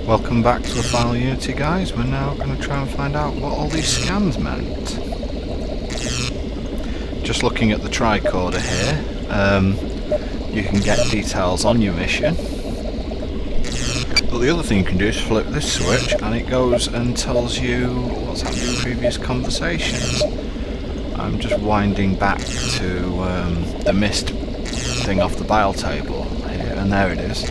Welcome back to the final Unity, guys. We're now going to try and find out what all these scans meant. Just looking at the tricorder here, you can get details on your mission. But the other thing you can do is flip this switch and it goes and tells you what's happened in previous conversations. I'm just winding back to the mist thing off the bile table here, and there it is.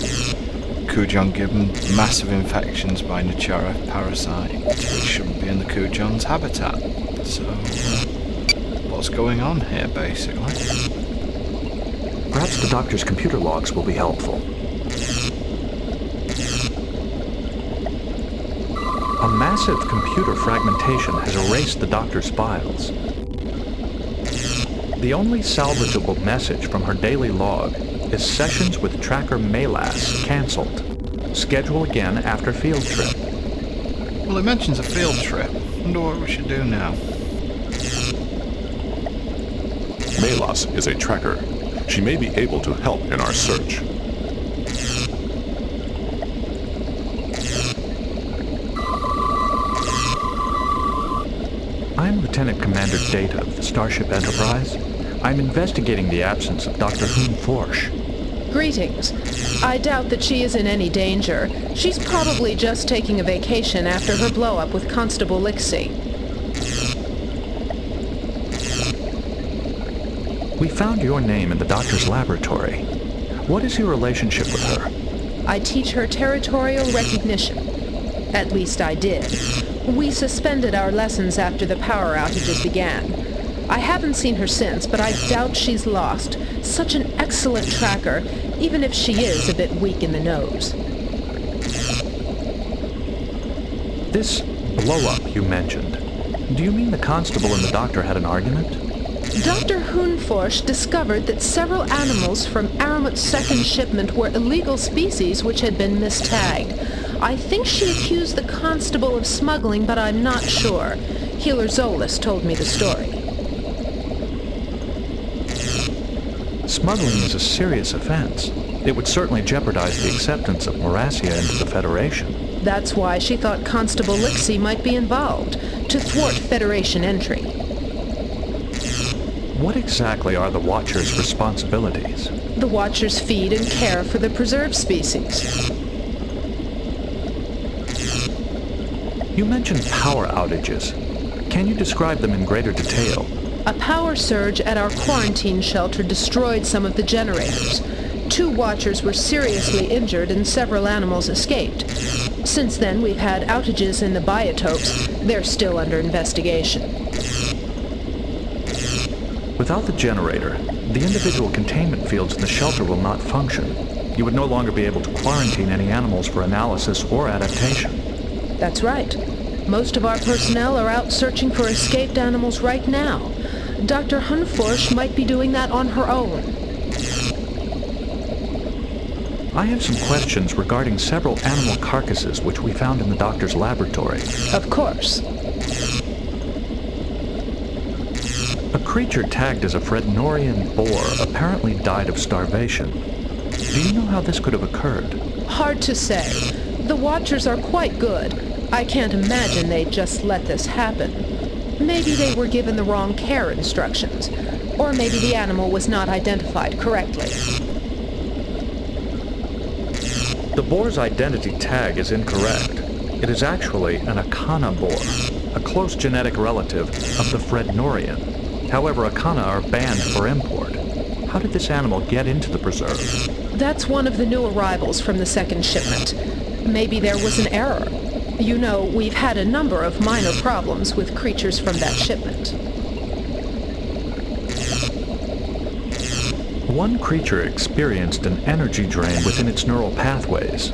Kujon given massive infections by Nachara parasite, which shouldn't be in the Kujon's habitat. So, what's going on here, basically? Perhaps the doctor's computer logs will be helpful. A massive computer fragmentation has erased the doctor's files. The only salvageable message from her daily log is sessions with tracker Melas cancelled. Schedule again after field trip. Well, it mentions a field trip. Wonder what we should do now. Melas is a tracker. She may be able to help in our search. I'm Lieutenant Commander Data of the Starship Enterprise. I'm investigating the absence of Dr. Hoon Forsh. Greetings. I doubt that she is in any danger. She's probably just taking a vacation after her blow-up with Constable Lixie. We found your name in the doctor's laboratory. What is your relationship with her? I teach her territorial recognition. At least I did. We suspended our lessons after the power outages began. I haven't seen her since, but I doubt she's lost. Such an excellent tracker, even if she is a bit weak in the nose. This blow-up you mentioned, do you mean the constable and the doctor had an argument? Dr. Hoonforsh discovered that several animals from Aramut's second shipment were illegal species which had been mistagged. I think she accused the constable of smuggling, but I'm not sure. Healer Zolas told me the story. Smuggling is a serious offense. It would certainly jeopardize the acceptance of Morrasia into the Federation. That's why she thought Constable Lixie might be involved, to thwart Federation entry. What exactly are the Watchers' responsibilities? The Watchers feed and care for the preserved species. You mentioned power outages. Can you describe them in greater detail? A power surge at our quarantine shelter destroyed some of the generators. 2 Watchers were seriously injured and several animals escaped. Since then, we've had outages in the biotopes. They're still under investigation. Without the generator, the individual containment fields in the shelter will not function. You would no longer be able to quarantine any animals for analysis or adaptation. That's right. Most of our personnel are out searching for escaped animals right now. Dr. Hoonforsh might be doing that on her own. I have some questions regarding several animal carcasses which we found in the doctor's laboratory. Of course. A creature tagged as a Frednorian boar apparently died of starvation. Do you know how this could have occurred? Hard to say. The Watchers are quite good. I can't imagine they'd just let this happen. Maybe they were given the wrong care instructions. Or maybe the animal was not identified correctly. The boar's identity tag is incorrect. It is actually an Akana boar, a close genetic relative of the Frednorian. However, Akana are banned for import. How did this animal get into the preserve? That's one of the new arrivals from the second shipment. Maybe there was an error. You know, we've had a number of minor problems with creatures from that shipment. One creature experienced an energy drain within its neural pathways.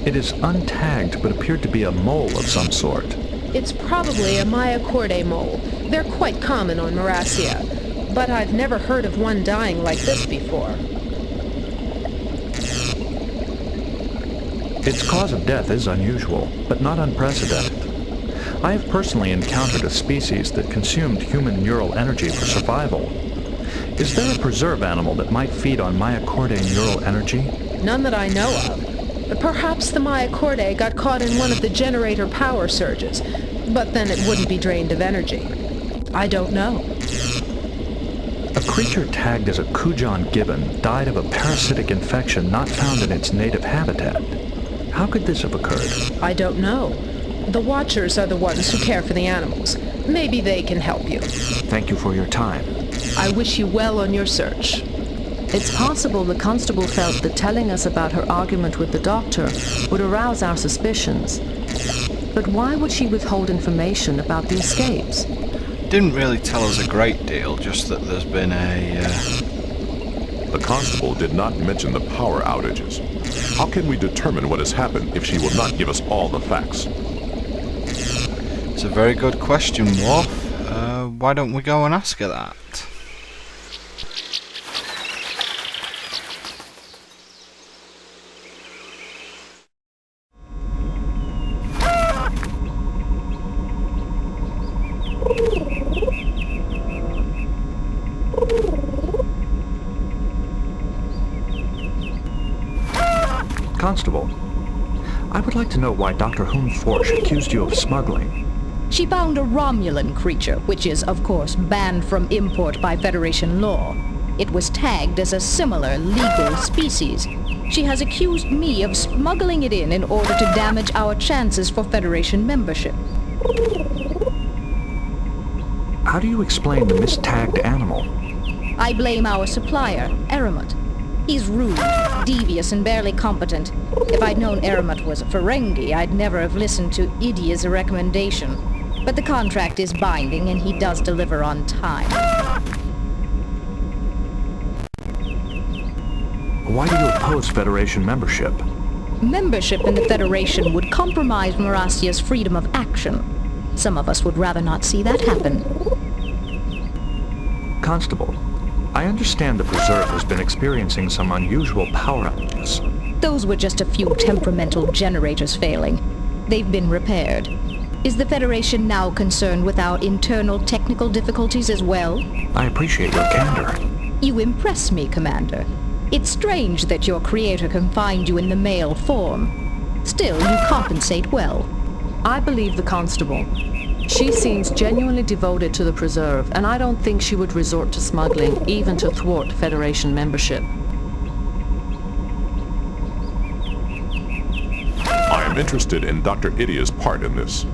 It is untagged but appeared to be a mole of some sort. It's probably a Myocordae mole. They're quite common on Morrasia, but I've never heard of one dying like this before. Its cause of death is unusual, but not unprecedented. I have personally encountered a species that consumed human neural energy for survival. Is there a preserve animal that might feed on Myocordae neural energy? None that I know of. Perhaps the Myocordae got caught in one of the generator power surges, but then it wouldn't be drained of energy. I don't know. A creature tagged as a Kujan gibbon died of a parasitic infection not found in its native habitat. How could this have occurred? I don't know. The Watchers are the ones who care for the animals. Maybe they can help you. Thank you for your time. I wish you well on your search. It's possible the constable felt that telling us about her argument with the doctor would arouse our suspicions. But why would she withhold information about the escapes? Didn't really tell us a great deal, just that there's been The constable did not mention the power outages. How can we determine what has happened if she will not give us all the facts? It's a very good question, Worf. Why don't we go and ask her that? Constable, I would like to know why Dr. Forsch accused you of smuggling. She found a Romulan creature, which is, of course, banned from import by Federation law. It was tagged as a similar legal species. She has accused me of smuggling it in order to damage our chances for Federation membership. How do you explain the mistagged animal? I blame our supplier, Aramat. He's rude, devious, and barely competent. If I'd known Aramat was a Ferengi, I'd never have listened to Idia's recommendation. But the contract is binding, and he does deliver on time. Why do you oppose Federation membership? Membership in the Federation would compromise Morrasia's freedom of action. Some of us would rather not see that happen. Constable, I understand the Preserve has been experiencing some unusual power outages. Those were just a few temperamental generators failing. They've been repaired. Is the Federation now concerned with our internal technical difficulties as well? I appreciate your candor. You impress me, Commander. It's strange that your creator confined you in the male form. Still, you compensate well. I believe the constable. She seems genuinely devoted to the Preserve, and I don't think she would resort to smuggling, even to thwart Federation membership. I am interested in Dr. Idia's part in this.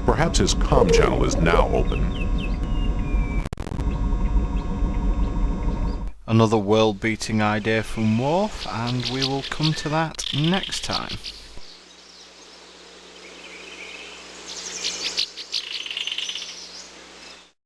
Perhaps his comm channel is now open. Another world-beating idea from Worf, and we will come to that next time.